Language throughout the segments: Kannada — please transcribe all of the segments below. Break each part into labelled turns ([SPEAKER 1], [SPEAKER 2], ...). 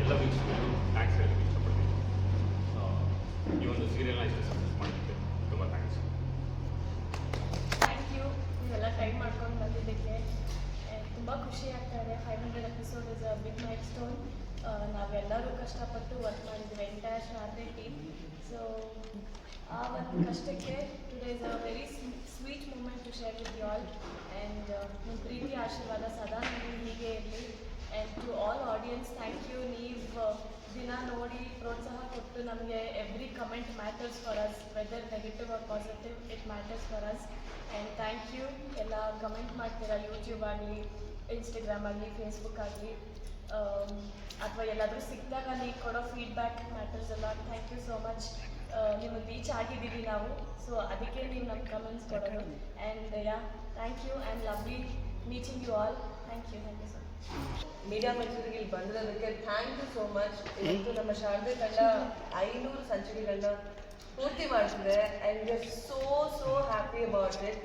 [SPEAKER 1] ಎಲ್ಲ ವೀಕ್ಷಕರು ಥ್ಯಾಂಕ್ಸ್ ಹೇಳೋಕ್ಕೆ ಇಷ್ಟಪಡ್ತೀನಿ. ಈ ಒಂದು ಸೀರಿಯಲ್ನ ಇಷ್ಟು ಸಕ್ಸಸ್ ಮಾಡೋದಕ್ಕೆ ತುಂಬ ಥ್ಯಾಂಕ್ಸ್.
[SPEAKER 2] ಥ್ಯಾಂಕ್ ಯು, ನೀವೆಲ್ಲ ಟೈಮ್ ಮಾಡ್ಕೊಂಡು ಬಂದಿದ್ದಕ್ಕೆ. ತುಂಬ ಖುಷಿ ಆಗ್ತಾ ಇದೆ. 500 episode is a big milestone. ನಾವೆಲ್ಲರೂ ಕಷ್ಟಪಟ್ಟು ವರ್ಕ್ ಮಾಡಿದ್ದೀವಿ, ಎಂಟೈರ್ ಶಾರದೆ ಟೀಮ್. ಸೊ ಆ ಒಂದು ಕಷ್ಟಕ್ಕೆ today is a very sweet moment to share with you all. And ನಿಮ್ಮ ಪ್ರೀತಿ ಆಶೀರ್ವಾದ ಸದಾ ನಮಗೆ ಹೀಗೆ ಇರಲಿ. And to all audience, thank you. ನೀವು ದಿನ ನೋಡಿ ಪ್ರೋತ್ಸಾಹ ಕೊಟ್ಟು ನಮಗೆ every comment matters for us, whether negative or positive, it matters for us. And thank you. ಎಲ್ಲ ಕಮೆಂಟ್ ಮಾಡ್ತೀರಾ, ಯೂಟ್ಯೂಬ್ ಆಗಲಿ, ಇನ್ಸ್ಟಾಗ್ರಾಮ್ ಆಗಲಿ, ಫೇಸ್ಬುಕ್ ಆಗಲಿ, ಅಥವಾ ಎಲ್ಲಾದರೂ ಸಿಕ್ಕಿದಾಗ ನೀವು ಕೊಡೋ ಫೀಡ್ಬ್ಯಾಕ್ ಮ್ಯಾಟರ್ಸ್ ಎಲ್ಲ. Thank you so much. ನಿಮಗೆ ರೀಚ್ ಆಗಿದ್ದೀವಿ ನಾವು, ಸೊ ಅದಕ್ಕೆ ನೀವು ನಮ್ಮ ಕಮೆಂಟ್ಸ್ ಕೊಡೋದು. And yeah, thank you and lovely meeting you all. Thank you so much.
[SPEAKER 3] Media ಮಿತ್ರರಿಗೆ ಇಲ್ಲಿ ಬಂದಿರೋದಕ್ಕೆ ಥ್ಯಾಂಕ್ ಯು ಸೋ ಮಚ್. ಇವತ್ತು ನಮ್ಮ ಶಾರದೆ ತಂಡ 500 ಸಂಚಿಕೆಗಳನ್ನ ಪೂರ್ತಿ ಮಾಡ್ತಿದೆ. And we are so happy about it.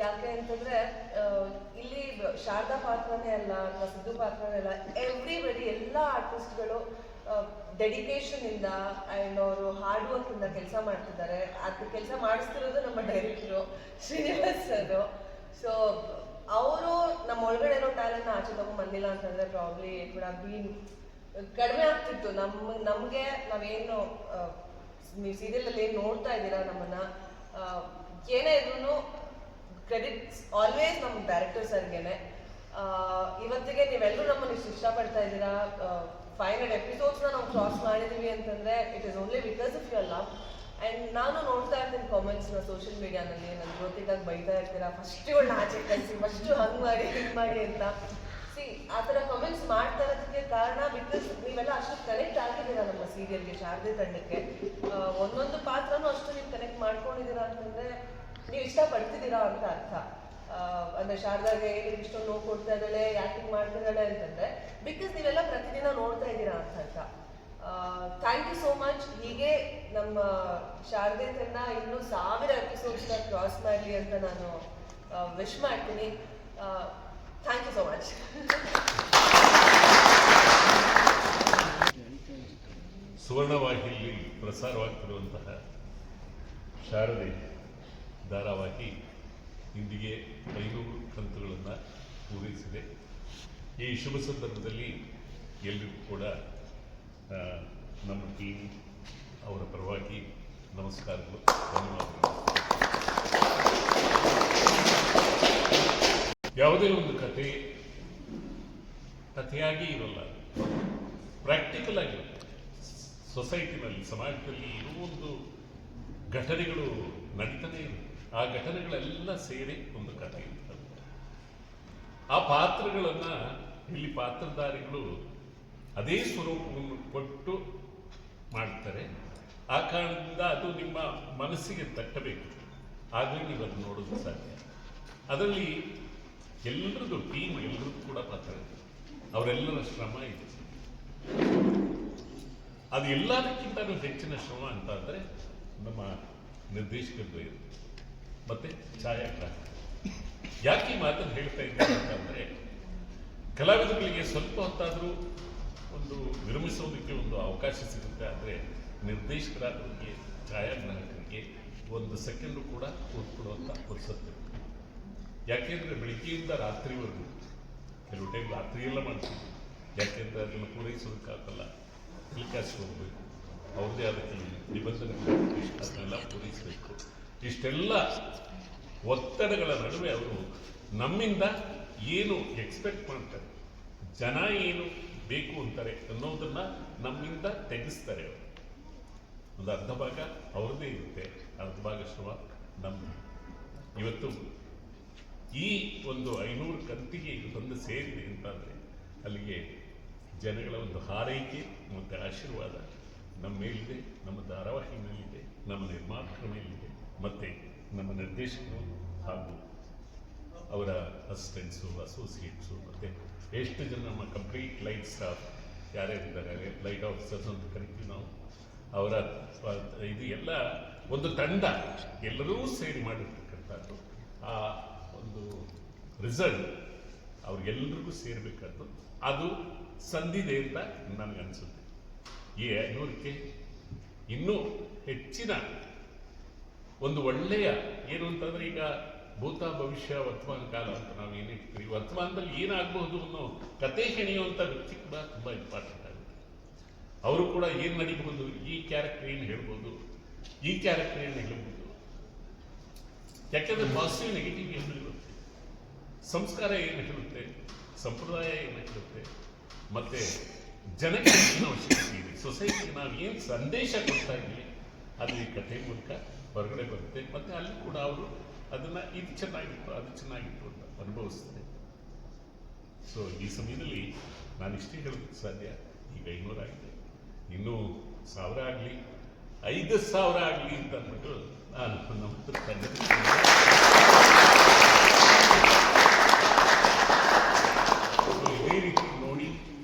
[SPEAKER 3] ಯಾಕೆ ಅಂತಂದರೆ ಇಲ್ಲಿ ಶಾರದಾ ಪಾತ್ರನೇ ಅಲ್ಲ ಅಥವಾ ಸಿದ್ದು ಪಾತ್ರನೇ ಅಲ್ಲ, ಎವ್ರಿಬಡಿ, ಎಲ್ಲ ಆರ್ಟಿಸ್ಟ್ಗಳು ಡೆಡಿಕೇಶನಿಂದ ಆ್ಯಂಡ್ ಅವರು ಹಾರ್ಡ್ ವರ್ಕಿಂದ ಕೆಲಸ ಮಾಡ್ತಿದ್ದಾರೆ. ಅದು ಕೆಲಸ ಮಾಡಿಸ್ತಿರೋದು ನಮ್ಮ ಡೈರೆಕ್ಟ್ರು ಶ್ರೀನಿವಾಸ್ ಸರ್. ಸೊ ಅವರು ನಮ್ಮ ಒಳಗಡೆ ಏನೋ ಟ್ಯಾಲೆಂಟ್ನ ಆಚೆ ಬಂದಿಲ್ಲ ಅಂತಂದರೆ probably it would have been ಕಡಿಮೆ ಆಗ್ತಿತ್ತು. ನಮಗೆ ನಾವೇನು ನೀವು ಸೀರಿಯಲಲ್ಲಿ ಏನು ನೋಡ್ತಾ ಇದ್ದೀರಾ ನಮ್ಮನ್ನು, ಏನೇ ಇದ್ರೂ ಕ್ರೆಡಿಟ್ಸ್ ಆಲ್ವೇಸ್ ನಮ್ಮ ಡೈರೆಕ್ಟರ್ ಸರ್ಗೇನೆ. ಇವತ್ತಿಗೆ ನೀವೆಲ್ಲರೂ ನಮ್ಮನ್ನು ಇಷ್ಟು ಇಷ್ಟಪಡ್ತಾ ಇದ್ದೀರಾ. 500 ಎಪಿಸೋಡ್ಸ್ನ ನಾವು ಕ್ರಾಸ್ ಮಾಡಿದ್ದೀವಿ ಅಂತಂದರೆ it is only because of your love. And ನಾನು ನೋಡ್ತಾ ಇರ್ತೀನಿ ಕಾಮೆಂಟ್ಸ್ನ ಸೋಷಿಯಲ್ ಮೀಡಿಯಾನಲ್ಲಿ. ನನ್ನ ಜೊತೆಗಾಗಿ ಬೈತಾ ಇರ್ತೀರಾ, ಫಸ್ಟ್ ಇವಳು ಆಚೆ ಕಳಿಸಿ, ಫಸ್ಟು ಹಂಗೆ ಮಾಡಿ ಹಿಂಗೆ ಮಾಡಿ ಅಂತ. ಸಿ, ಆ ಥರ ಕಮೆಂಟ್ಸ್ ಮಾಡ್ತಾ ಇರೋದಕ್ಕೆ ಕಾರಣ ಬಿಕಾಸ್ ನೀವೆಲ್ಲ ಅಷ್ಟು ಕನೆಕ್ಟ್ ಆಗಿದ್ದೀರಾ ನಮ್ಮ ಸೀರಿಯಲ್ಗೆ, ಶಾರದೆ ತಂಡಕ್ಕೆ. ಒಂದೊಂದು ಪಾತ್ರನೂ ಅಷ್ಟು ನೀವು ಕನೆಕ್ಟ್ ಮಾಡ್ಕೊಂಡಿದ್ದೀರಾ ಅಂತಂದರೆ ನೀವು ಇಷ್ಟಪಡ್ತಿದ್ದೀರಾ ಅಂತ ಅರ್ಥ. ಅಂದರೆ ಶಾರದಾಗೆ ಏನಕ್ಕೆ ಇಷ್ಟೊಂದು ನೋವು ಕೊಡ್ತಾ ಇದ್ದಾಳೆ, ಯಾಕೆ ಮಾಡ್ತಿದ್ದಾಳೆ ಅಂತಂದರೆ ಬಿಕಾಸ್ ನೀವೆಲ್ಲ ಪ್ರತಿದಿನ ನೋಡ್ತಾ ಇದ್ದೀರಾ ಅಂತ ಅರ್ಥ. Thank you so much. ಹೀಗೆ ನಮ್ಮ ಶಾರದೆ ತಂಡ ಇನ್ನೂ 1000 ಎಪಿಸೋಡ್ಸ್ನ ಕ್ರಾಸ್ ಮಾಡಲಿ ಅಂತ ನಾನು ವಿಶ್ ಮಾಡ್ತೀನಿ. Thank you so much.
[SPEAKER 4] ಸುವರ್ಣವಾಹಿನಿಯಲ್ಲಿ ಪ್ರಸಾರವಾಗ್ತಿರುವಂತಹ ಶಾರದೆ ಧಾರಾವಾಹಿ ಇಂದಿಗೆ 500 ಕಂತುಗಳನ್ನು ಪೂರೈಸಿದೆ. ಈ ಶುಭ ಸಂದರ್ಭದಲ್ಲಿ ಎಲ್ಲರಿಗೂ ಕೂಡ ನಮ್ಮ ಟೀಮ್ ಅವರ ಪರವಾಗಿ ನಮಸ್ಕಾರಗಳು, ಧನ್ಯವಾದಗಳು. ಯಾವುದೇ ಒಂದು ಕಥೆಯಾಗಿ ಇರಲ್ಲ, ಪ್ರಾಕ್ಟಿಕಲ್ ಆಗಿರುತ್ತೆ. ಸೊಸೈಟಿನಲ್ಲಿ, ಸಮಾಜದಲ್ಲಿ ಇರೋ ಒಂದು ಘಟನೆಗಳು ನಡೀತಾನೆ ಇರುತ್ತೆ. ಆ ಘಟನೆಗಳೆಲ್ಲ ಸೇರಿ ಒಂದು ಕಥೆ ಇರ್ತದೆ. ಆ ಪಾತ್ರಗಳನ್ನು ಇಲ್ಲಿ ಪಾತ್ರಧಾರಿಗಳು ಅದೇ ಸ್ವರೂಪವನ್ನು ಕೊಟ್ಟು ಮಾಡ್ತಾರೆ. ಆ ಕಾರಣದಿಂದ ಅದು ನಿಮ್ಮ ಮನಸ್ಸಿಗೆ ತಟ್ಟಬೇಕು, ಆಗಲೇ ನೀವು ಅದನ್ನು ನೋಡೋದು ಸಾಧ್ಯ. ಅದರಲ್ಲಿ ಎಲ್ಲರದ್ದು ಟೀಮ್, ಎಲ್ಲರದ್ದು ಕೂಡ ಪಾತ್ರ ಇದೆ, ಅವರೆಲ್ಲರ ಶ್ರಮ ಇದೆ. ಅದು ಎಲ್ಲದಕ್ಕಿಂತ ಹೆಚ್ಚಿನ ಶ್ರಮ ಅಂತ ಅಂದರೆ ನಮ್ಮ ನಿರ್ದೇಶಕರು ಇದೆ, ಮತ್ತು ಛಾಯಾಗ್ರಾಹಕ. ಯಾಕೆ ಈ ಮಾತನ್ನು ಹೇಳ್ತಾ ಇದ್ದಾರೆ ಅಂತಂದರೆ, ಕಲಾವಿದರಿಗೆ ಸ್ವಲ್ಪ ಹೊತ್ತಾದರೂ ಒಂದು ವಿರಮಿಸೋದಕ್ಕೆ ಒಂದು ಅವಕಾಶ ಸಿಗುತ್ತೆ. ಆದರೆ ನಿರ್ದೇಶಕರಾದವರಿಗೆ, ಛಾಯಾಗ್ರಾಹಕರಿಗೆ 1 ಸೆಕೆಂಡು ಕೂಡ ಕೂತ್ಕೊಳ್ಳುವಂಥ ಪುರ್ಸೊತ್ತಿರುತ್ತೆ. ಯಾಕೆಂದರೆ ಬೆಳಿಗ್ಗೆಯಿಂದ ರಾತ್ರಿವರೆಗೂ, ಕೆಲವು ಟೈಮ್ ರಾತ್ರಿಯೆಲ್ಲ ಮಾಡ್ತೀವಿ. ಯಾಕೆಂದರೆ ಅದನ್ನು ಪೂರೈಸೋದಕ್ಕಾಗಲ್ಲ, ಟೆಲಿಕಾಸ್ಟ್ ಹೋಗಬೇಕು, ಅವ್ರದ್ದೇ ಆದ ಕೆಲವು ನಿಬಂಧನೆಗಳು, ಅದನ್ನೆಲ್ಲ ಪೂರೈಸಬೇಕು. ಇಷ್ಟೆಲ್ಲ ಒತ್ತಡಗಳ ನಡುವೆ ಅವರು ನಮ್ಮಿಂದ ಏನು ಎಕ್ಸ್ಪೆಕ್ಟ್ ಮಾಡ್ತಾರೆ, ಜನ ಏನು ಬೇಕು ಅಂತಾರೆ ಅನ್ನೋದನ್ನು ನಮ್ಮಿಂದ ತೆಗೆಸ್ತಾರೆ. ಅವರು ಒಂದು ಅರ್ಧ ಭಾಗ ಅವ್ರದ್ದೇ ಇರುತ್ತೆ, ಅರ್ಧ ಭಾಗ ಶ್ರಮ ನಮ್ಮ. ಇವತ್ತು ಈ ಒಂದು 500 ಕಂತಿಗೆ ಬಂದು ಸೇರಿದೆ ಅಂತಂದರೆ ಅಲ್ಲಿಗೆ ಜನಗಳ ಒಂದು ಹಾರೈಕೆ ಮತ್ತು ಆಶೀರ್ವಾದ ನಮ್ಮ ಮೇಲಿದೆ, ನಮ್ಮ ಧಾರಾವಾಹಿ ಮೇಲಿದೆ, ನಮ್ಮ ನಿರ್ಮಾಪಕರ ಮೇಲಿದೆ, ಮತ್ತು ನಮ್ಮ ನಿರ್ದೇಶಕರು ಹಾಗೂ ಅವರ ಅಸಿಸ್ಟೆಂಟ್ಸು, ಅಸೋಸಿಯೇಟ್ಸು, ಮತ್ತು ಎಷ್ಟು ಜನ ನಮ್ಮ ಕಂಪ್ಲೀಟ್ ಲೈಟ್ ಸ್ಟಾಫ್ ಯಾರ್ಯಾರಿದ್ದಾರೆ, ಲೈಟ್ ಆಫೀಸರ್ಸ್ ಅಂತ ಕರಿತೀವಿ ನಾವು, ಅವರ ಇದು ಎಲ್ಲ ಒಂದು ತಂಡ, ಎಲ್ಲರೂ ಸೇರಿ ಮಾಡಿರ್ತಕ್ಕಂಥದ್ದು. ಆ ಒಂದು ರಿಸಲ್ಟ್ ಅವ್ರಿಗೆಲ್ಲರಿಗೂ ಸೇರಬೇಕಾದ್ದು, ಅದು ಸಂದಿದೆ ಅಂತ ನನಗನ್ಸುತ್ತೆ. ಈ 500ಕ್ಕೆ ಇನ್ನೂ ಹೆಚ್ಚಿನ ಒಂದು ಒಳ್ಳೆಯ ಏನು ಅಂತಂದ್ರೆ ಈಗ ಭೂತ ಭವಿಷ್ಯ ವರ್ತಮಾನ ಕಾಲ ಅಂತ ನಾವು ಏನು ಹೇಳ್ತೀವಿ, ವರ್ತಮಾನದಲ್ಲಿ ಏನಾಗಬಹುದು ಅನ್ನೋ ಕತೆ ಹೆಣೆಯುವಂಥ ವ್ಯಕ್ತಿ ಕೂಡ ತುಂಬ ಇಂಪಾರ್ಟೆಂಟ್ ಆಗುತ್ತೆ. ಅವರು ಕೂಡ ಏನು ನಡೀಬಹುದು, ಈ ಕ್ಯಾರೆಕ್ಟರ್ ಏನು ಹೇಳ್ಬೋದು, ಈ ಕ್ಯಾರೆಕ್ಟರ್ ಏನು ಹೇಳ್ಬೋದು. ಯಾಕೆಂದ್ರೆ ಪಾಸಿಟಿವ್ ನೆಗೆಟಿವ್ ಏನು ಹೇಳುತ್ತೆ, ಸಂಸ್ಕಾರ ಏನು ಹೇಳುತ್ತೆ, ಸಂಪ್ರದಾಯ ಏನು ಹೇಳುತ್ತೆ, ಮತ್ತೆ ಜನಕ್ಕೆ ಏನು ಅವಶ್ಯಕತೆ ಇದೆ, ಸೊಸೈಟಿಗೆ ನಾವು ಏನು ಸಂದೇಶ ಕೊಡ್ತಾ ಇದ್ದೀವಿ ಅದು ಈ ಕಥೆ ಮೂಲಕ ಹೊರಗಡೆ ಬರುತ್ತೆ. ಮತ್ತೆ ಅಲ್ಲಿ ಕೂಡ ಅವರು ಅದನ್ನ ಇದು ಚೆನ್ನಾಗಿತ್ತು ಅದು ಚೆನ್ನಾಗಿತ್ತು ಅಂತ ಅನುಭವಿಸ್ತಾರೆ. ಸೊ ಈ ಸಮಯದಲ್ಲಿ ನಾನು ಇಷ್ಟೇ ಹೇಳೋದಕ್ಕೆ ಸಾಧ್ಯ. ಈಗ 500 ಆಗಿದೆ, ಇನ್ನೂ 1000 ಆಗಲಿ, 5000 ಆಗಲಿ ಅಂತ ಅಂದ್ಬಿಟ್ಟು ನಾನು ನಮ್ಮ ಇದೇ ರೀತಿ ನೋಡಿ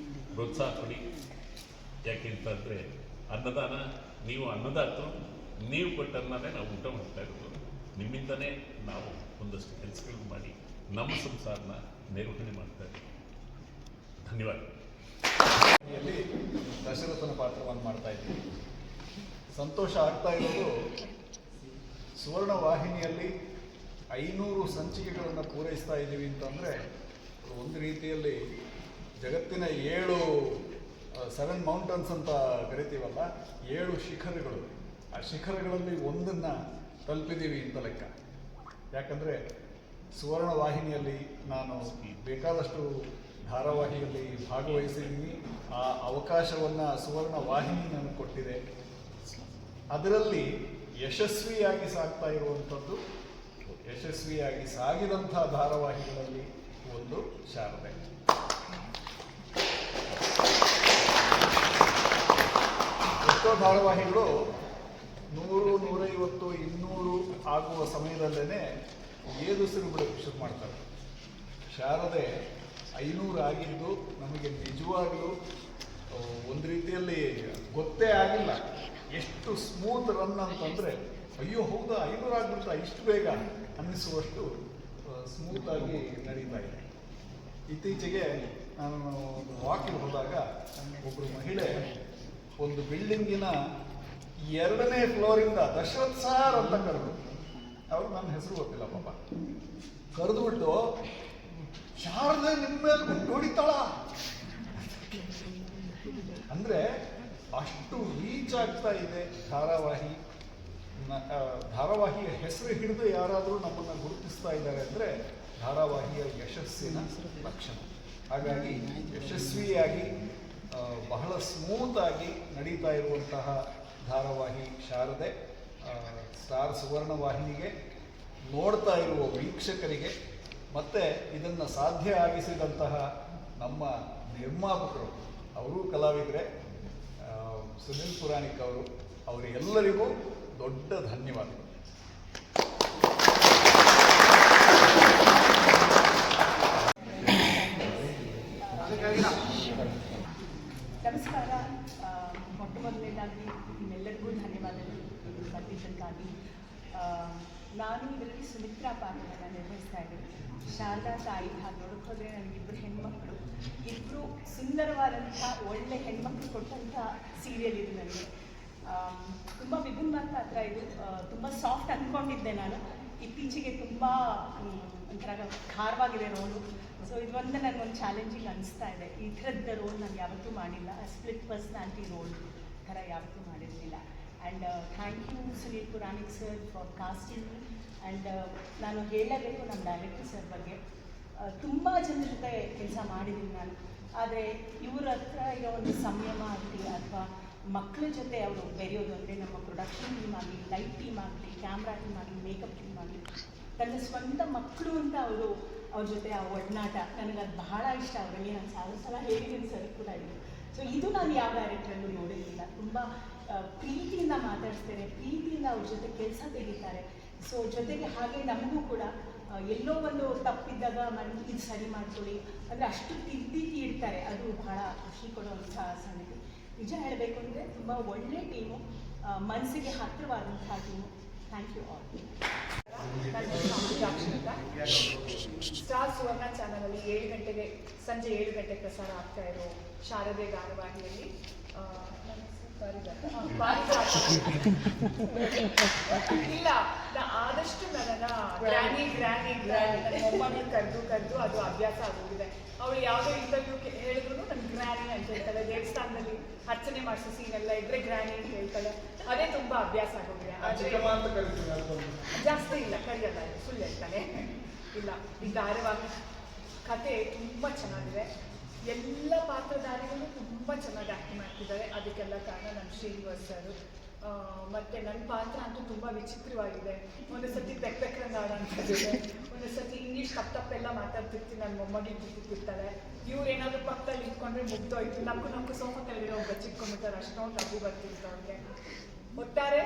[SPEAKER 4] ಪ್ರೋತ್ಸಾಹ ಕೊಡಿ. ಯಾಕೆ ಅಂತಂದರೆ ಅನ್ನದಾನ, ನೀವು ಅನ್ನದಾತರು, ನೀವು ಕೊಟ್ಟ ಅನ್ನನೇ ನಾವು ಊಟ ಮಾಡ್ತಾ ಇರೋದು. ನಿಮ್ಮಿಂದನೇ ನಾವು ಒಂದಷ್ಟು ಕೆಲಸಗಳು ಮಾಡಿ ನಮ್ಮ ಸಂಸಾರನ ನಿರ್ವಹಣೆ ಮಾಡ್ತಾ ಇದ್ದೀವಿ. ಧನ್ಯವಾದ.
[SPEAKER 5] ದಶರಥನ ಪಾತ್ರವನ್ನು ಮಾಡ್ತಾ ಇದ್ದೀವಿ. ಸಂತೋಷ ಆಗ್ತಾ ಇರೋದು, ಸುವರ್ಣ ವಾಹಿನಿಯಲ್ಲಿ 500 ಸಂಚಿಕೆಗಳನ್ನು ಪೂರೈಸ್ತಾ ಇದ್ದೀವಿ ಅಂತಂದರೆ ಒಂದು ರೀತಿಯಲ್ಲಿ ಜಗತ್ತಿನ 7 ಮೌಂಟನ್ಸ್ ಅಂತ ಕರಿತೀವಲ್ಲ, 7 ಶಿಖರಗಳು, ಆ ಶಿಖರಗಳಲ್ಲಿ ಒಂದನ್ನು ತಲುಪಿದ್ದೀವಿ ಅಂತ ಲೆಕ್ಕ. ಯಾಕಂದರೆ ಸುವರ್ಣ ವಾಹಿನಿಯಲ್ಲಿ ನಾನು ಬೇಕಾದಷ್ಟು ಧಾರಾವಾಹಿಯಲ್ಲಿ ಭಾಗವಹಿಸಿದ್ದೀನಿ. ಆ ಅವಕಾಶವನ್ನು ಸುವರ್ಣ ವಾಹಿನಿ ನನಗೆ ಕೊಟ್ಟಿದೆ. ಅದರಲ್ಲಿ ಯಶಸ್ವಿಯಾಗಿ ಸಾಗ್ತಾ ಇರುವಂಥದ್ದು, ಯಶಸ್ವಿಯಾಗಿ ಸಾಗಿದಂಥ ಧಾರಾವಾಹಿಗಳಲ್ಲಿ ಒಂದು ಶಾರದೆ. ಎಷ್ಟೋ ಧಾರಾವಾಹಿಗಳು 100, 150, 200 ಆಗುವ ಸಮಯದಲ್ಲೇ ಏದುಸಿರು ಬಿಡೋಕ್ಕೆ ಶುರು ಮಾಡ್ತಾರೆ. ಶಾರದೆ 500 ಆಗಿದ್ದು ನಮಗೆ ನಿಜವಾಗಲೂ ಒಂದು ರೀತಿಯಲ್ಲಿ ಗೊತ್ತೇ ಆಗಿಲ್ಲ. ಎಷ್ಟು ಸ್ಮೂತ್ ರನ್ ಅಂತಂದರೆ, ಅಯ್ಯೋ ಹೌದಾ 500 ಆಗ್ಬಿಡ್ತಾ ಇಷ್ಟು ಬೇಗ ಅನ್ನಿಸುವಷ್ಟು ಸ್ಮೂತಾಗಿ ನಡೀತಾ ಇದೆ. ಇತ್ತೀಚೆಗೆ ನಾನು ಒಂದು ವಾಕಿಂಗ್ ಹೋದಾಗ ಒಬ್ಬರು ಮಹಿಳೆ ಒಂದು ಬಿಲ್ಡಿಂಗಿನ 2ನೇ ಫ್ಲೋರಿಂದ ದಶರಥ್ ಸಾರ್ ಅಂತ ಕರೆದು, ಅವರು ನನ್ನ ಹೆಸರು ಗೊತ್ತಿಲ್ಲ ಪಾಪ, ಕರೆದುಬಿಟ್ಟು ಶಾರದೆ ನಿಮ್ಮ ಮೇಲೆ ಬಿಟ್ಟು ಹೊಡಿತಾಳ ಅಂದರೆ ಅಷ್ಟು ರೀಚ್ ಆಗ್ತಾ ಇದೆ ಧಾರಾವಾಹಿ. ಧಾರಾವಾಹಿಯ ಹೆಸರು ಹಿಡಿದು ಯಾರಾದರೂ ನಮ್ಮನ್ನು ಗುರುತಿಸ್ತಾ ಇದ್ದಾರೆ ಅಂದರೆ ಧಾರಾವಾಹಿಯ ಯಶಸ್ಸಿನ ಲಕ್ಷಣ. ಹಾಗಾಗಿ ಯಶಸ್ವಿಯಾಗಿ ಬಹಳ ಸ್ಮೂತಾಗಿ ನಡೀತಾ ಇರುವಂತಹ ಧಾರಾವಾಹಿ ಶಾರದೆ. ಸ್ಟಾರ್ ಸುವರ್ಣ ವಾಹಿನಿಗೆ, ನೋಡ್ತಾ ಇರುವ ವೀಕ್ಷಕರಿಗೆ, ಮತ್ತು ಇದನ್ನು ಸಾಧ್ಯ ಆಗಿಸಿದಂತಹ ನಮ್ಮ ನಿರ್ಮಾಪಕರು, ಅವರೂ ಕಲಾವಿದರೆ, ಸುನಿಲ್ ಪುರಾಣಿಕ್ ಅವರು, ಅವರೆಲ್ಲರಿಗೂ ದೊಡ್ಡ ಧನ್ಯವಾದಗಳು.
[SPEAKER 6] ನಮಸ್ಕಾರ. ಮೊಟ್ಟ ಮೊದಲನೇದಾಗಿ ನಿಮ್ಮೆಲ್ಲರಿಗೂ ಧನ್ಯವಾದಗಳು ಬಂದಿದ್ದಕ್ಕಾಗಿ. ನಾನು ಇದರಲ್ಲಿ ಸುಮಿತ್ರಾ ಪಾತ್ರವನ್ನು ನಿರ್ವಹಿಸ್ತಾ ಇದ್ದೀನಿ. ಶಾರದಾ ತಾಯಿ ಹಾಗೆ ನೋಡಕ್ಕೆ ಹೋದರೆ ನನಗಿಬ್ಬರು ಹೆಣ್ಮಕ್ಳು, ಇಬ್ಬರು ಸುಂದರವಾದಂಥ ಒಳ್ಳೆ ಹೆಣ್ಮಕ್ಳು ಕೊಟ್ಟಂಥ ಸೀರಿಯಲ್ ಇದು. ನನಗೆ ತುಂಬ ವಿಭಿನ್ನವಾದ ಪಾತ್ರ ಇದು. ತುಂಬ ಸಾಫ್ಟ್ ಅಂದ್ಕೊಂಡಿದ್ದೆ ನಾನು, ಇತ್ತೀಚೆಗೆ ತುಂಬ ಒಂಥರ ಖಾರವಾಗಿದೆ ರೋಲು. ಸೊ ಇದೊಂದು ನನಗೊಂದು ಚಾಲೆಂಜಿಂಗ್ ಅನಿಸ್ತಾ ಇದೆ. ಈ ಥರದ ರೋಲ್ ನಾನು ಯಾವತ್ತೂ ಮಾಡಿಲ್ಲ, ಸ್ಪ್ಲಿಟ್ ಪರ್ಸ್ನಾಲಿಟಿ ರೋಲ್ ಥರ ಯಾವತ್ತೂ ಮಾಡಿರಲಿಲ್ಲ. And thank you Sunil Puranik sir for casting. And ನಾನು ಹೇಳಲೇಬೇಕು ನಮ್ಮ ಡೈರೆಕ್ಟರ್ ಸರ್ ಬಗ್ಗೆ. ತುಂಬ ಜನರ ಜೊತೆ ಕೆಲಸ ಮಾಡಿದ್ದೀನಿ ನಾನು, ಆದರೆ ಇವ್ರ ಹತ್ರ ಇರೋ ಒಂದು ಸಂಯಮ ಆಗಲಿ ಅಥವಾ ಮಕ್ಕಳ ಜೊತೆ ಅವರು ಬೆರೆಯೋದು, ಅಂದರೆ ನಮ್ಮ ಪ್ರೊಡಕ್ಷನ್ ಟೀಮ್ ಆಗಲಿ, ಲೈಟ್ ಟೀಮ್ ಆಗಲಿ, ಕ್ಯಾಮ್ರಾ ಟೀಮ್ ಆಗಲಿ, ಮೇಕಪ್ ಟೀಮ್ ಆಗಲಿ, ತನ್ನ ಸ್ವಂತ ಮಕ್ಕಳು ಅಂತ ಅವ್ರ ಜೊತೆ ಆ ಒಡನಾಟ ನನಗದು ಬಹಳ ಇಷ್ಟ. ಅವರಲ್ಲಿ ನಾನು 1000 ಸಲ ಹೇಳಿದ್ದೀನಿ ಸರ್ ಕೂಡ ಇದು. ಸೊ ಇದು ನಾನು ಯಾವ ಡೈರೆಕ್ಟ್ರಲ್ಲೂ ನೋಡಿರಲಿಲ್ಲ. ತುಂಬ ಪ್ರೀತಿಯಿಂದ ಮಾತಾಡಿಸ್ತಾರೆ, ಪ್ರೀತಿಯಿಂದ ಅವ್ರ ಜೊತೆ ಕೆಲಸ ತೆಗಿತಾರೆ. ಸೊ ಜೊತೆಗೆ ಹಾಗೆ ನಮಗೂ ಕೂಡ ಎಲ್ಲೋ ಒಂದು ತಪ್ಪಿದ್ದಾಗ ಇದು ಸರಿ ಮಾಡ್ಕೊಳ್ಳಿ ಅಂದರೆ ಅಷ್ಟು ತಿದ್ದಿ ಇಡ್ತಾರೆ. ಅದು ಬಹಳ ಖುಷಿ ಕೊಡುವಂಥ ಸಂಗತಿ. ನಿಜ ಹೇಳಬೇಕು ಅಂದರೆ ತುಂಬ ಒಳ್ಳೆ ಟೀಮು, ಮನಸ್ಸಿಗೆ ಹತ್ತಿರವಾದಂಥ team. Thank you all.
[SPEAKER 7] Star Suvarna ಚಾನಲಲ್ಲಿ 7 ಗಂಟೆಗೆ, ಸಂಜೆ 7 ಗಂಟೆಗೆ ಪ್ರಸಾರ ಆಗ್ತಾ ಇರೋ ಶಾರದೆ ಧಾರಾವಾಹಿಯಲ್ಲಿ ಇಲ್ಲ ಆದಷ್ಟು ನನ್ನ ಗ್ರಾನಿ ನನ್ನ ಮೊಮ್ಮಗಳು ಕರೆದು ಅದು ಅಭ್ಯಾಸ ಆಗೋಗಿದೆ. ಅವಳು ಯಾವುದೇ ಇಂಟರ್ವ್ಯೂ ಹೇಳಿದ್ರು ನನ್ನ ಗ್ರಾನಿ ಅಂತ ಹೇಳ್ತಾಳೆ. ದೇವಸ್ಥಾನದಲ್ಲಿ ಅರ್ಚನೆ ಮಾಡಿಸೋ ಸೀನ್ ಎಲ್ಲ ಇದ್ರೆ ಗ್ರಾನಿ ಅಂತ ಹೇಳ್ತಾಳೆ. ಅದೇ ತುಂಬಾ ಅಭ್ಯಾಸ ಆಗೋಗಿದೆ. ಜಾಸ್ತಿ ಇಲ್ಲ ಕರೆಯಲ್ಲ, ಸುಳ್ಳು ಹೇಳ್ತಾನೆ. ಇಲ್ಲ ಈ ಧಾರಾವಾಹಿ ಕತೆ ತುಂಬ ಚೆನ್ನಾಗಿದೆ. ಎಲ್ಲ ಪಾತ್ರಧಾರಿಗಳು ತುಂಬ ಚೆನ್ನಾಗಿ ಆ್ಯಕ್ಟ್ ಮಾಡ್ತಿದ್ದಾರೆ. ಅದಕ್ಕೆಲ್ಲ ಕಾರಣ ನಮ್ಮ ಶ್ರೀನಿವಾಸ್ ಸರ್. ಮತ್ತು ನನ್ನ ಪಾತ್ರ ಅಂತೂ ತುಂಬ ವಿಚಿತ್ರವಾಗಿದೆ. ಒಂದು ಸತಿ ಬೆಕ್ಕರಂಗ ಆಡೋಂಥದ್ದಿದೆ, ಒಂದು ಸತಿ ಇಂಗ್ಲೀಷ್ ತಪ್ಪೆಲ್ಲ ಮಾತಾಡ್ತಿರ್ತೀನಿ. ನನ್ನ ಮೊಮ್ಮಗಿಗೆ ಬಿಟ್ಟಿರ್ತಾರೆ. ಇವ್ರು ಏನಾದರೂ ಪಕ್ಕದಲ್ಲಿ ಇಟ್ಕೊಂಡ್ರೆ ಮುಗ್ದೋಯ್ತು. ನಕ್ಕು ಸೋಫಾ ಕೆಳಗಡೆ ಬಚ್ಚಿಟ್ಕೊಂಡ್ಬಿಡ್ತಾರೆ. ಅಷ್ಟೊಂದು ನಗು ಬರ್ತಿತ್ತು ಅವ್ರಿಗೆ. ಒಟ್ಟಾರೆ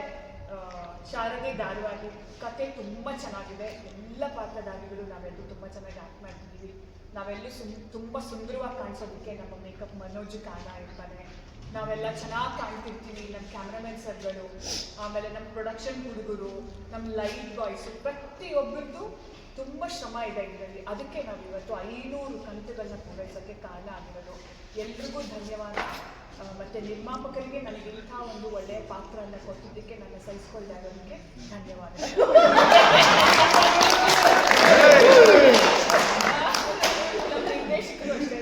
[SPEAKER 7] ಶಾರದೆ ಧಾರಾವಾಹಿ ಕತೆ ತುಂಬ ಚೆನ್ನಾಗಿದೆ. ಎಲ್ಲ ಪಾತ್ರಧಾರಿಗಳು ನಾವೆಲ್ಲರೂ ತುಂಬ ಚೆನ್ನಾಗಿ ಆ್ಯಕ್ಟ್ ಮಾಡ್ತಿದ್ದೀವಿ. ನಾವೆಲ್ಲೂ ತುಂಬ ಸುಂದರವಾಗಿ ಕಾಣಿಸೋದಕ್ಕೆ ನಮ್ಮ ಮೇಕಪ್ ಮನೋಜ್ ಕಾರಣ ಇರ್ತಾನೆ. ನಾವೆಲ್ಲ ಚೆನ್ನಾಗಿ ಕಾಣ್ತಿರ್ತೀವಿ. ನಮ್ಮ ಕ್ಯಾಮ್ರಾಮನ್ ಸರ್ಗಳು, ಆಮೇಲೆ ನಮ್ಮ ಪ್ರೊಡಕ್ಷನ್ ಹುಡುಗರು, ನಮ್ಮ ಲೈಟ್ ಬಾಯ್ಸು, ಪ್ರತಿಯೊಬ್ಬರದ್ದು ತುಂಬ ಶ್ರಮ ಇದೆ ಇದರಲ್ಲಿ. ಅದಕ್ಕೆ ನಾವು ಇವತ್ತು 500 ಕಂತುಗಳನ್ನ ಪೂರೈಸೋಕ್ಕೆ ಕಾರಣ ಆಗಿರೋದು. ಎಲ್ರಿಗೂ ಧನ್ಯವಾದ. ಮತ್ತು ನಿರ್ಮಾಪಕರಿಗೆ ನನಗೆ ಇಂಥ ಒಂದು ಒಳ್ಳೆಯ ಪಾತ್ರವನ್ನು ಕೊಟ್ಟಿದ್ದಕ್ಕೆ ನನ್ನ ಸಹಿಸ್ಕೊಳ್ತಾ ಇರೋದಕ್ಕೆ ಧನ್ಯವಾದ. ನಮ್ಮ ನಿರ್ದೇಶಕರು ಅಷ್ಟೇ,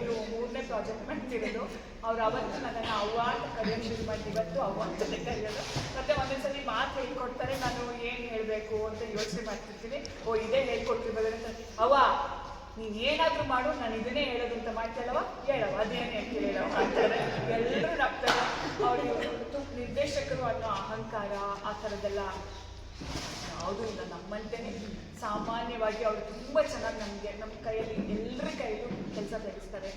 [SPEAKER 7] ಇದು 3ನೇ ಪ್ರಾಜೆಕ್ಟ್ ಮಾಡ್ತಿರೋದು. ಅವ್ರು ಅವತ್ತು ನನ್ನನ್ನು ಅವ್ವ ಅಂತ ಕರೆಯೋಕ್ಕೆ ಶುರು ಮಾಡಿ, ಇವತ್ತು ಅವ್ವ ಅಂತಲೇ ಕರೆಯೋದು. ಮತ್ತು ಒಂದೊಂದ್ಸಲಿ ಮಾತು ಹೇಳ್ಕೊಡ್ತಾರೆ, ನಾನು ಏನು ಹೇಳಬೇಕು ಅಂತ ಯೋಚನೆ ಮಾಡ್ತಿರ್ತೀನಿ. ಇದೇ ಹೇಳ್ಕೊಟ್ಟಿರ್ಬೋದು ಅಂತ. ಅವ್ವ ನೀನು ಏನಾದರೂ ಮಾಡು, ನಾನು ಇದನ್ನೇ ಹೇಳೋದು ಅಂತ ಮಾಡ್ತಾಳವ, ಹೇಳವ ಅದೇನೇ ಅಂತ ಹೇಳವ ಅಂತಾರೆ. ಎಲ್ಲರೂ ನಗ್ತಾರೆ. ಅವರು ನಿರ್ದೇಶಕರು ಅನ್ನೋ ಅಹಂಕಾರ ಆ ಥರದ್ದೆಲ್ಲ ಯಾವುದೂ ಇಲ್ಲ. ನಮ್ಮಂತೆಯೇ ಸಾಮಾನ್ಯವಾಗಿ ಅವರು ತುಂಬ ಚೆನ್ನಾಗಿ ನಮ್ಮ ಕೈಯಲ್ಲಿ ಎಲ್ಲರ ಕೈಯಲ್ಲೂ ಕೆಲಸ ತೆಗೆಸ್ತಾರೆ.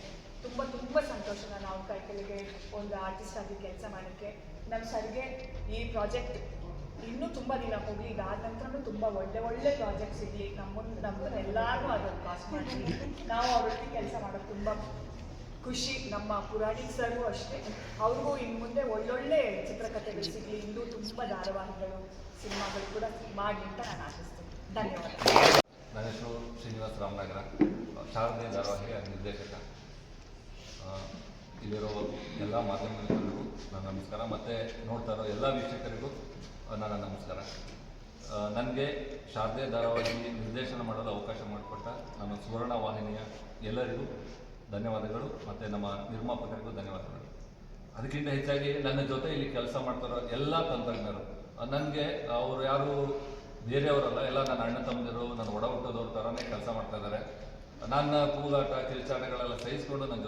[SPEAKER 7] ತುಂಬ ಸಂತೋಷ ನಾನು ಅವ್ರ ಕೈ ಕೆಳಗೆ ಒಂದು ಆರ್ಟಿಸ್ಟ್ ಆಗಿ ಕೆಲಸ ಮಾಡೋಕ್ಕೆ. ನಮ್ಮ ಸರ್ಗೆ ಈ ಪ್ರಾಜೆಕ್ಟ್ ಇನ್ನೂ ತುಂಬ ದಿನ ಹೋಗಲಿ, ಇದಾದ ನಂತರನೂ ತುಂಬ ಒಳ್ಳೆ ಪ್ರಾಜೆಕ್ಟ್ ಸಿಗಲಿ, ನಮ್ಮನ್ನೆಲ್ಲರೂ ಅದನ್ನು ಪಾಸ್ ಮಾಡಿ ನಾವು ಅವರೊಟ್ಟಿಗೆ ಕೆಲಸ ಮಾಡೋಕ್ಕೆ ತುಂಬ ಖುಷಿ. ನಮ್ಮ ಪುರಾಣಿಕ್ ಸರ್ಗೂ ಅಷ್ಟೇ, ಅವ್ರಿಗೂ ಇನ್ನು ಮುಂದೆ ಒಳ್ಳೊಳ್ಳೆ ಚಿತ್ರಕಥೆಗಳು ಸಿಗಲಿ. ಇನ್ನೂ ತುಂಬ ಧಾರಾವಾಹಿಗಳು ಸಿನಿಮಾಗಳು ಕೂಡ ಮಾಡಿ ಅಂತ ನಾನು ಆಶಿಸ್ತೀನಿ. ಧನ್ಯವಾದ.
[SPEAKER 8] ನನ್ನ ಹೆಸರು ಶ್ರೀನಿವಾಸ್ ರಾಮನಗರ, ಶಾರದೆ ಧಾರಾವಾಹಿಯ ನಿರ್ದೇಶಕ. ಇಲ್ಲಿರೋ ಎಲ್ಲ ಮಾಧ್ಯಮಗಳಿಗೂ ನನ್ನ ನಮಸ್ಕಾರ, ಮತ್ತು ನೋಡ್ತಾ ಇರೋ ಎಲ್ಲ ವೀಕ್ಷಕರಿಗೂ ನನ್ನ ನಮಸ್ಕಾರ. ನನಗೆ ಶಾರದೆ ಧಾರಾವಾಹಿ ನಿರ್ದೇಶನ ಮಾಡಲು ಅವಕಾಶ ಮಾಡಿಕೊಟ್ಟ ನಮ್ಮ ಸುವರ್ಣ ವಾಹಿನಿಯ ಎಲ್ಲರಿಗೂ ಧನ್ಯವಾದಗಳು, ಮತ್ತು ನಮ್ಮ ನಿರ್ಮಾಪಕರಿಗೂ ಧನ್ಯವಾದಗಳು. ಅದಕ್ಕಿಂತ ಹೆಚ್ಚಾಗಿ ನನ್ನ ಜೊತೆ ಇಲ್ಲಿ ಕೆಲಸ ಮಾಡ್ತಾರೋ ಎಲ್ಲ ತಂತ್ರಜ್ಞರು, ನನಗೆ ಅವರು ಯಾರು ಬೇರೆಯವರಲ್ಲ, ಎಲ್ಲ ನನ್ನ ಅಣ್ಣ ತಮ್ಮದಿರು, ನನ್ನ ಒಡ ಹುಟ್ಟೋದವ್ರ ಥರನೇ ಕೆಲಸ ಮಾಡ್ತಾ ಇದ್ದಾರೆ. ನನ್ನ ಕೂಗಾಟ ಕಿರುಚಾಟಗಳೆಲ್ಲ ಸಹಿಸ್ಕೊಂಡು ನನ್ನ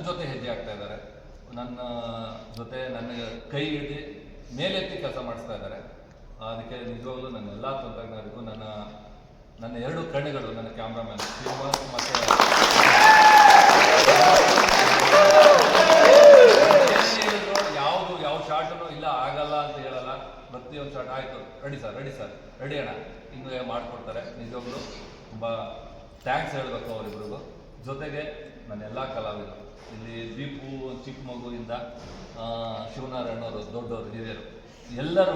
[SPEAKER 8] ಜೊತೆ ಹೆಜ್ಜೆ ಆಗ್ತಾ ಇದ್ದಾರೆ. ನನ್ನ ಜೊತೆ ನನಗೆ ಕೈ ಹಿಡಿದು ಮೇಲೆತ್ತಿ ಕೆಲಸ ಮಾಡಿಸ್ತಾ ಇದ್ದಾರೆ. ಅದಕ್ಕೆ ನಿಜವಾಗ್ಲೂ ನನ್ನ ಎಲ್ಲ ತಂತ್ರಜ್ಞರಿಗೂ, ನನ್ನ 2 ಕಣ್ಣುಗಳು, ನನ್ನ ಕ್ಯಾಮ್ರಾಮನ್ ಶ್ರೀನಿವಾಸ್ ಮತ್ತು ಯಾವ ಶಾರ್ಟನ್ನು ಇಲ್ಲ ಆಗಲ್ಲ ಅಂತ ಹೇಳಲ್ಲ. ಪ್ರತಿಯೊಂದು ಶಾರ್ಟ್ ಆಯಿತು, ರೆಡಿ ಸರ್ ರೆಡಿ ಅಣ್ಣ ಹಿಂಗೆ ಮಾಡಿಕೊಡ್ತಾರೆ. ನಿಜವಾಗ್ಲೂ ತುಂಬ ಥ್ಯಾಂಕ್ಸ್ ಹೇಳಬೇಕು ಅವರಿಬ್ರಿಗೂ. ಜೊತೆಗೆ ನನ್ನ ಎಲ್ಲ ಕಲಾವಿದರು, ಇಲ್ಲಿ ದೀಪು ಚಿಕ್ಕ ಮಗುವಿಂದ ಶಿವನಾರಾಯಣವರು, ದೊಡ್ಡವರು, ಹಿರಿಯರು ಎಲ್ಲರೂ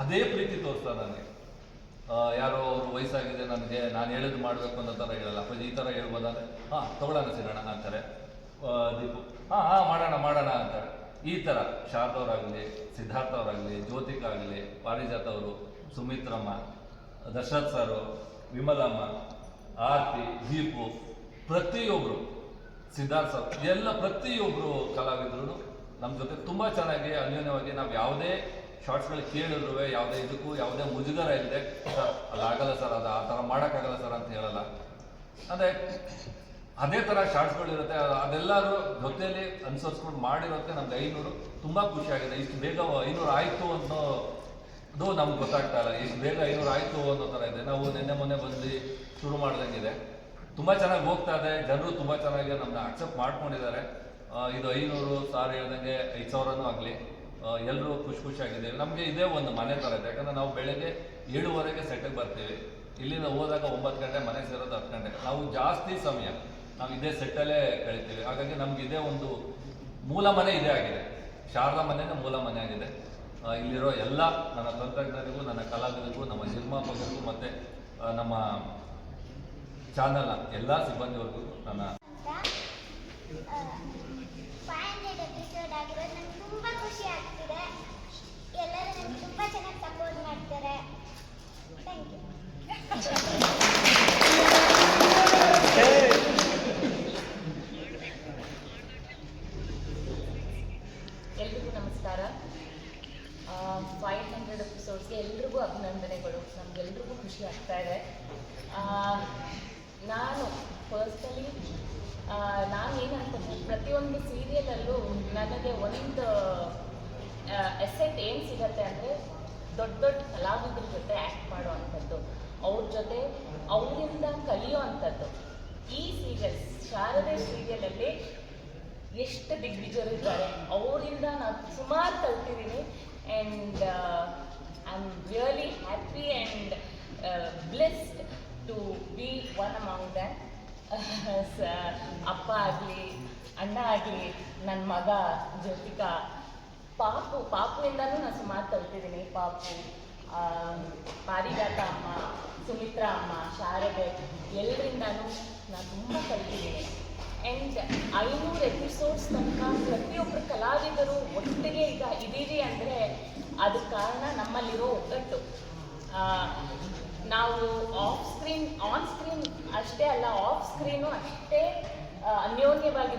[SPEAKER 8] ಅದೇ ಪ್ರೀತಿ ತೋರಿಸ್ತಾರೆ ನನಗೆ. ಯಾರೋ ಅವರು ವಯಸ್ಸಾಗಿದೆ, ನಾನು ಹೇಳಿದ್ದು ಮಾಡಬೇಕು ಅನ್ನೋ ಥರ ಹೇಳಲ್ಲ. ಅಪ್ಪ ಈ ಥರ ಹೇಳ್ಬೋದಂದ್ರೆ ತೊಗೊಳ್ಳೋಣ ಸಿಗೋಣ ಅಂತಾರೆ. ದೀಪು ಮಾಡೋಣ ಅಂತಾರೆ. ಈ ಥರ ಶಾರದವರಾಗಲಿ, ಸಿದ್ಧಾರ್ಥ ಅವರಾಗಲಿ, ಜ್ಯೋತಿಕಾ ಆಗಲಿ, ಪಾರಿಜಾತ ಅವರು, ಸುಮಿತ್ರಮ್ಮ, ದಶರಥ್ ಸರು, ವಿಮಲಮ್ಮ, ಆರ್ತಿ, ದೀಪು, ಪ್ರತಿಯೊಬ್ಬರು, ಸಿದ್ಧಾರ್ಥ ಸರ್, ಎಲ್ಲ ಪ್ರತಿಯೊಬ್ಬರು ಕಲಾವಿದರು ನಮ್ಮ ಜೊತೆ ತುಂಬ ಚೆನ್ನಾಗಿ ಅನ್ಯೋನ್ಯವಾಗಿ ನಾವು ಯಾವುದೇ ಶಾರ್ಟ್ಸ್ಗಳು ಕೇಳಿದ್ರು ಯಾವುದೇ ಮುಜುಗರ ಇಲ್ಲದೆ ಸರ್ ಅಲ್ಲಾಗಲ್ಲ ಸರ್, ಅದು ಆ ಥರ ಮಾಡೋಕ್ಕಾಗಲ್ಲ ಸರ್ ಅಂತ ಹೇಳಲ್ಲ. ಅಂದರೆ ಅದೇ ಥರ ಶಾರ್ಟ್ಸ್ಗಳಿರುತ್ತೆ, ಅದೆಲ್ಲರೂ ಜೊತೆಯಲ್ಲಿ ಅನುಸರಿಸ್ಕೊಂಡು ಮಾಡಿರೋಕ್ಕೆ ನಮ್ಗೆ 500 ತುಂಬ ಖುಷಿಯಾಗಿದೆ. ಇಷ್ಟು ಬೇಗ 500 ಆಯಿತು ಅನ್ನೋದು ನಮ್ಗೆ ಗೊತ್ತಾಗ್ತಾ ಇಲ್ಲ. ಇಷ್ಟು ಬೇಗ 500 ಆಯಿತು ಅನ್ನೋ ಥರ ಇದೆ. ನಾವು ಮೊನ್ನೆ ಬಂದು ಶುರು ಮಾಡ್ದಂಗಿದೆ. ತುಂಬ ಚೆನ್ನಾಗಿ ಹೋಗ್ತಾ ಇದೆ. ಜನರು ತುಂಬ ಚೆನ್ನಾಗಿ ನಮ್ಮನ್ನ ಅಕ್ಸೆಪ್ಟ್ ಮಾಡ್ಕೊಂಡಿದ್ದಾರೆ. ಇದು 500 ಸಾರ್ ಹೇಳ್ದಂಗೆ 5000 ಆಗಲಿ, ಎಲ್ಲರೂ ಖುಷಿಯಾಗಿದ್ದೀವಿ. ನಮಗೆ ಇದೇ ಒಂದು ಮನೆ ಥರ ಇದೆ. ಯಾಕಂದರೆ ನಾವು ಬೆಳಗ್ಗೆ 7:30ಗೆ ಸೆಟ್ಟಿಗೆ ಬರ್ತೀವಿ. ಇಲ್ಲಿಂದ ಹೋದಾಗ 9 ಗಂಟೆ, ಮನೆ ಸೇರೋದು 10 ಗಂಟೆ. ನಾವು ಜಾಸ್ತಿ ಸಮಯ ನಾವು ಇದೇ ಸೆಟ್ಟಲ್ಲೇ ಕಳಿತೀವಿ. ಹಾಗಾಗಿ ನಮ್ಗೆ ಇದೇ ಒಂದು ಮೂಲ ಮನೆ ಇದೇ ಆಗಿದೆ. ಶಾರದಾ ಮನೆಯೇ ಮೂಲ ಮನೆ ಆಗಿದೆ. ಇಲ್ಲಿರೋ ಎಲ್ಲ ನನ್ನ ತಂತ್ರಜ್ಞರಿಗೂ, ನನ್ನ ಕಲಾವಿದರಿಗೂ, ನಮ್ಮ ನಿರ್ಮಾಪಕರಿಗೂ ಮತ್ತು ನಮ್ಮ ಚಾನಲ್ನ ಎಲ್ಲ ಸಿಬ್ಬಂದಿವರೆಗೂ ನನ್ನ
[SPEAKER 9] 500 ಎಪಿಸೋಡ್ ಚೆನ್ನಾಗಿ ಸಪೋರ್ಟ್ ಮಾಡ್ತಾರೆ. Thank you.
[SPEAKER 10] ಎಲ್ರಿಗೂ ನಮಸ್ಕಾರ. 500 ಎಪಿಸೋಡ್ಸ್ಗೆ ಎಲ್ರಿಗೂ ಅಭಿನಂದನೆಗಳು. ನಮಗೆಲ್ರಿಗೂ ಖುಷಿ ಆಗ್ತಾ ಇದೆ. ನಾನು ಪರ್ಸ್ನಲಿ ನಾನು ಏನು ಅನ್ಕೊಂತೀನಿ, ಪ್ರತಿಯೊಂದು ಸೀರಿಯಲಲ್ಲೂ ನನಗೆ ಒಂದು ಎಸೆಟ್ ಏನು ಸಿಗತ್ತೆ ಅಂದರೆ ದೊಡ್ಡ ದೊಡ್ಡ ಕಲಾವಿದ್ರ ಜೊತೆ ಆ್ಯಕ್ಟ್ ಮಾಡೋ ಅಂಥದ್ದು, ಅವ್ರ ಜೊತೆ ಅವರಿಂದ ಕಲಿಯೋ ಅಂಥದ್ದು. ಈ ಸೀರಿಯಲ್ ಶಾರದೆ ಸೀರಿಯಲಲ್ಲಿ ಎಷ್ಟು ದಿಗ್ವಿಜಯರಿದ್ದಾರೆ, ಅವರಿಂದ ನಾನು ಸುಮಾರು ಕಲ್ತಿದ್ದೀನಿ. And I am really happy and blessed to be one among that. ಅಪ್ಪ ಆಗಲಿ, ಅಣ್ಣ ಆಗಲಿ, ನನ್ನ ಮಗ ಜ್ಯೋತಿಕಾ, ಪಾಪುವಿಂದನೂ ನಾನು ಸುಮಾರು ಕಲ್ತಿದ್ದೀನಿ. ಪಾಪು, ಪಾರಿಜಾತ ಅಮ್ಮ, ಸುಮಿತ್ರಾ ಅಮ್ಮ, ಶಾರದೆ, ಎಲ್ಲರಿಂದನೂ ನಾನು ತುಂಬ ಕಲ್ತಿದ್ದೀನಿ. ಆ್ಯಂಡ್ 500 ಎಪಿಸೋಡ್ಸ್ ತನಕ ಪ್ರತಿಯೊಬ್ಬರು ಕಲಾವಿದರು ಒಟ್ಟಿಗೆ ಈಗ ಇದ್ದೀವಿ ಅಂದರೆ ಅದಕ್ಕೆ ಕಾರಣ ನಮ್ಮಲ್ಲಿರೋ ಒಗ್ಗಟ್ಟು. ನಾವು ಆನ್ ಸ್ಕ್ರೀನ್ ಅಷ್ಟೇ ಅಲ್ಲ, ಆಫ್ ಸ್ಕ್ರೀನು ಅಷ್ಟೇ ಅನ್ಯೋನ್ಯವಾಗಿ